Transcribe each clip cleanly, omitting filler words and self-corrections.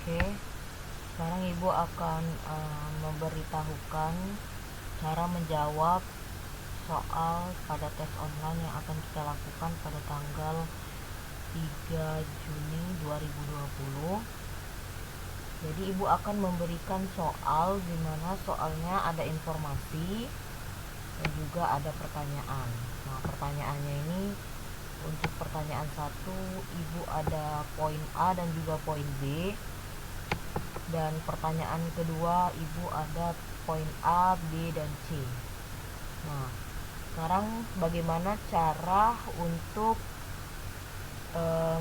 Oke, sekarang ibu akan memberitahukan cara menjawab soal pada tes online yang akan kita lakukan pada tanggal 3 Juni 2020. Jadi ibu akan memberikan soal di mana soalnya ada informasi dan juga ada pertanyaan. Nah, pertanyaannya ini untuk pertanyaan 1 ibu ada poin A dan juga poin B. Dan pertanyaan kedua ibu ada poin A, B, dan C. Nah, sekarang bagaimana cara untuk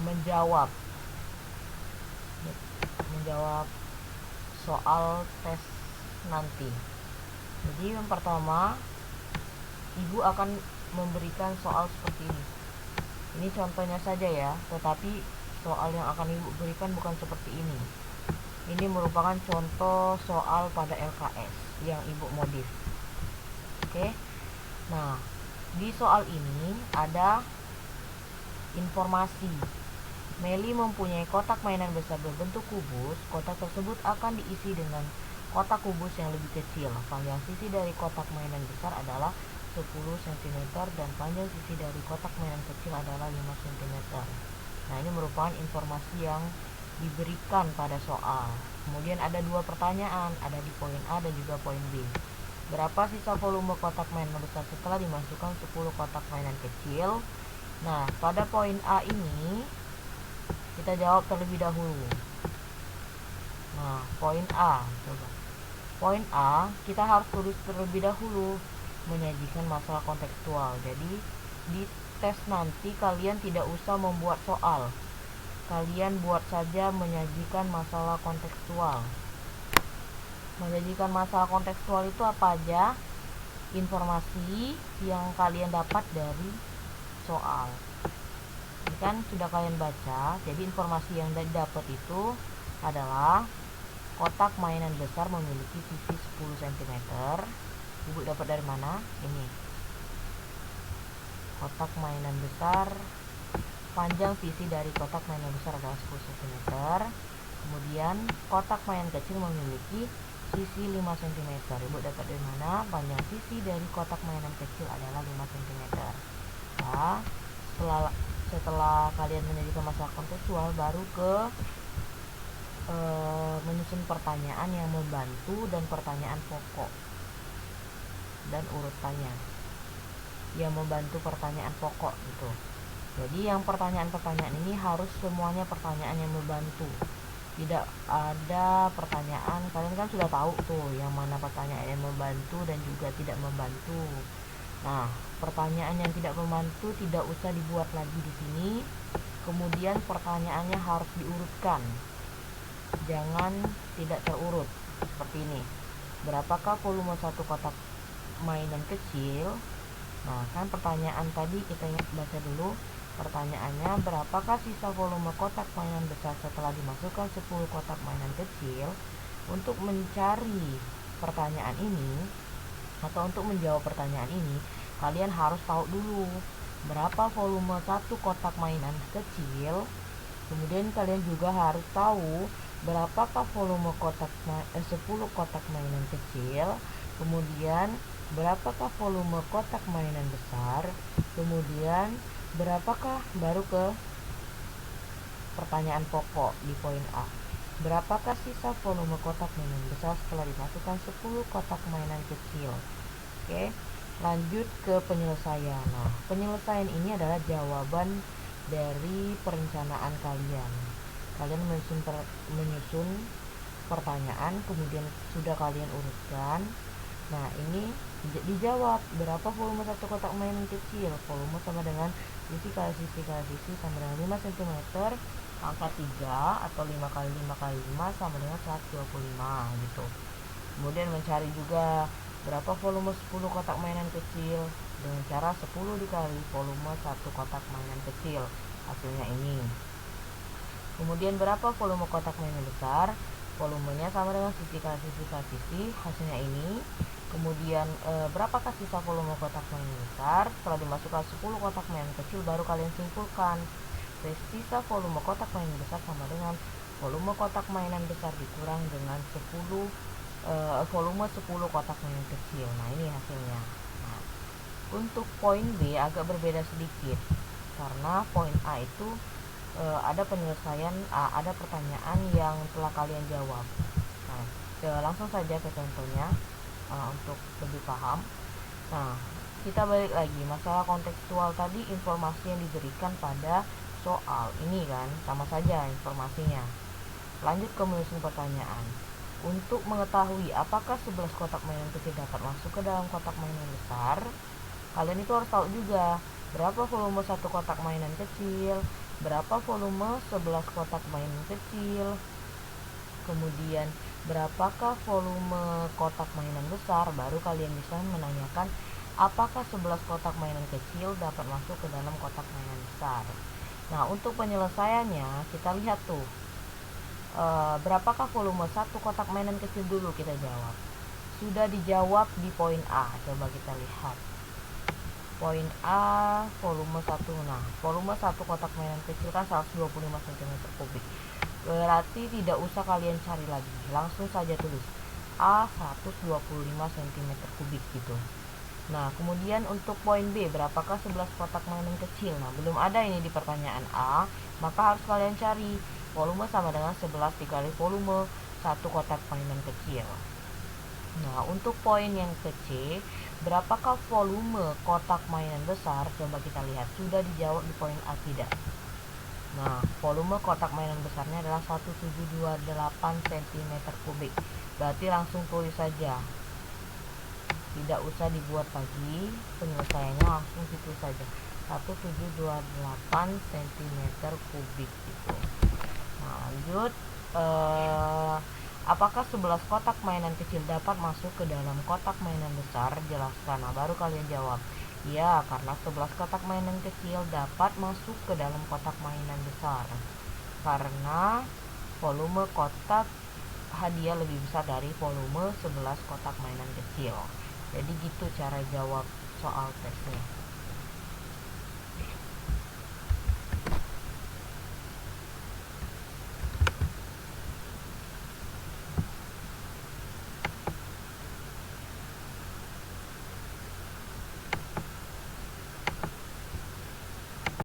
menjawab soal tes nanti. Jadi yang pertama, ibu akan memberikan soal seperti ini. Ini contohnya saja ya, tetapi soal yang akan ibu berikan bukan seperti ini. Ini merupakan contoh soal pada LKS yang ibu modif. Oke. Nah, di soal ini ada informasi. Meli mempunyai kotak mainan besar berbentuk kubus. Kotak tersebut akan diisi dengan kotak kubus yang lebih kecil. Panjang sisi dari kotak mainan besar adalah 10 cm dan panjang sisi dari kotak mainan kecil adalah 5 cm. Nah, ini merupakan informasi yang diberikan pada soal. Kemudian ada dua pertanyaan, ada di poin A dan juga poin B. Berapa sisa volume kotak mainan besar setelah dimasukkan 10 kotak mainan kecil? Nah, pada poin A ini kita jawab terlebih dahulu. Nah, poin A, coba. Poin A, kita harus tulis terlebih dahulu menyajikan masalah kontekstual. Jadi, di tes nanti kalian tidak usah membuat soal. Kalian buat saja menyajikan masalah kontekstual. Menyajikan masalah kontekstual itu apa aja? Informasi yang kalian dapat dari soal. Ini kan sudah kalian baca. Jadi informasi yang didapat itu adalah kotak mainan besar memiliki sisi 10 cm. Ibu dapat dari mana? Ini. Kotak mainan besar, panjang sisi dari kotak mainan besar adalah 10 cm. Kemudian kotak mainan kecil memiliki sisi 5 cm. Ibu dapat dari mana? Panjang sisi dari kotak mainan kecil adalah 5 cm. Nah, setelah kalian menyajikan masalah kontekstual, baru ke menyusun pertanyaan yang membantu dan pertanyaan pokok dan urutannya yang membantu pertanyaan pokok gitu. Jadi yang pertanyaan-pertanyaan ini harus semuanya pertanyaan yang membantu. Tidak ada pertanyaan, kalian kan sudah tahu tuh yang mana pertanyaan yang membantu dan juga tidak membantu. Nah, pertanyaan yang tidak membantu tidak usah dibuat lagi di sini. Kemudian pertanyaannya harus diurutkan. Jangan tidak terurut seperti ini. Berapakah volume satu kotak mainan kecil? Nah, kan pertanyaan tadi kita baca dulu. Pertanyaannya, berapakah sisa volume kotak mainan besar setelah dimasukkan 10 kotak mainan kecil? Untuk mencari pertanyaan ini atau untuk menjawab pertanyaan ini, kalian harus tahu dulu berapa volume satu kotak mainan kecil. Kemudian kalian juga harus tahu berapakah volume 10 kotak mainan kecil. Kemudian berapakah volume kotak mainan besar. Kemudian berapakah, baru ke pertanyaan pokok di poin A. Berapakah sisa volume kotak mainan besar setelah dimasukkan 10 kotak mainan kecil? Oke, lanjut ke penyelesaian. Nah, penyelesaian ini adalah jawaban dari perencanaan kalian. Kalian menyusun pertanyaan, kemudian sudah kalian urutkan. Nah, ini dijawab berapa volume satu kotak mainan kecil. Volume sama dengan sisi kali sisi kali sisi sama dengan 5 cm. Angka 3 atau 5 kali 5 kali 5 sama dengan 125 gitu. Kemudian mencari juga berapa volume 10 kotak mainan kecil dengan cara 10 dikali volume satu kotak mainan kecil. Hasilnya ini. Kemudian berapa volume kotak mainan besar? Volumenya sama dengan sisi kali sisi kali sisi. Hasilnya ini. Kemudian berapakah sisa volume kotak mainan besar? Setelah dimasukkan 10 kotak mainan kecil, baru kalian simpulkan sisa volume kotak mainan besar sama dengan volume kotak mainan besar dikurang dengan volume 10 kotak mainan kecil. Nah, ini hasilnya. Nah, untuk poin B agak berbeda sedikit, karena poin A itu ada penyelesaian, ada pertanyaan yang telah kalian jawab. Nah, langsung saja ke contohnya untuk lebih paham. Nah, kita balik lagi, masalah kontekstual tadi, informasi yang diberikan pada soal ini kan sama saja informasinya. Lanjut ke menyusun pertanyaan. Untuk mengetahui apakah 11 kotak mainan kecil dapat masuk ke dalam kotak mainan besar, kalian itu harus tahu juga berapa volume satu kotak mainan kecil, berapa volume 11 kotak mainan kecil, kemudian berapakah volume kotak mainan besar. Baru kalian bisa menanyakan apakah 11 kotak mainan kecil dapat masuk ke dalam kotak mainan besar. Nah, untuk penyelesaiannya kita lihat tuh, berapakah volume satu kotak mainan kecil dulu kita jawab. Sudah dijawab di poin A. Coba kita lihat poin A, volume 1. Nah, volume 1 kotak mainan kecil kan 125 cm3. Berarti tidak usah kalian cari lagi, langsung saja tulis A 125 cm3 gitu. Nah, kemudian untuk poin B, berapakah 11 kotak mainan kecil? Nah, belum ada ini di pertanyaan A, maka harus kalian cari. Volume sama dengan 11 dikali volume 1 kotak mainan kecil. Nah, untuk poin yang ke C, berapakah volume kotak mainan besar? Coba kita lihat, sudah dijawab di poin A tidak? Nah, volume kotak mainan besarnya adalah 1728 cm3. Berarti langsung tulis saja, tidak usah dibuat lagi penyelesaiannya, langsung ditulis saja 1728 cm3 gitu. Nah, lanjut, apakah 11 kotak mainan kecil dapat masuk ke dalam kotak mainan besar? Jelaskan. Nah, baru kalian jawab, ya, karena 11 kotak mainan kecil dapat masuk ke dalam kotak mainan besar karena volume kotak hadiah lebih besar dari volume 11 kotak mainan kecil. Jadi gitu cara jawab soal tesnya.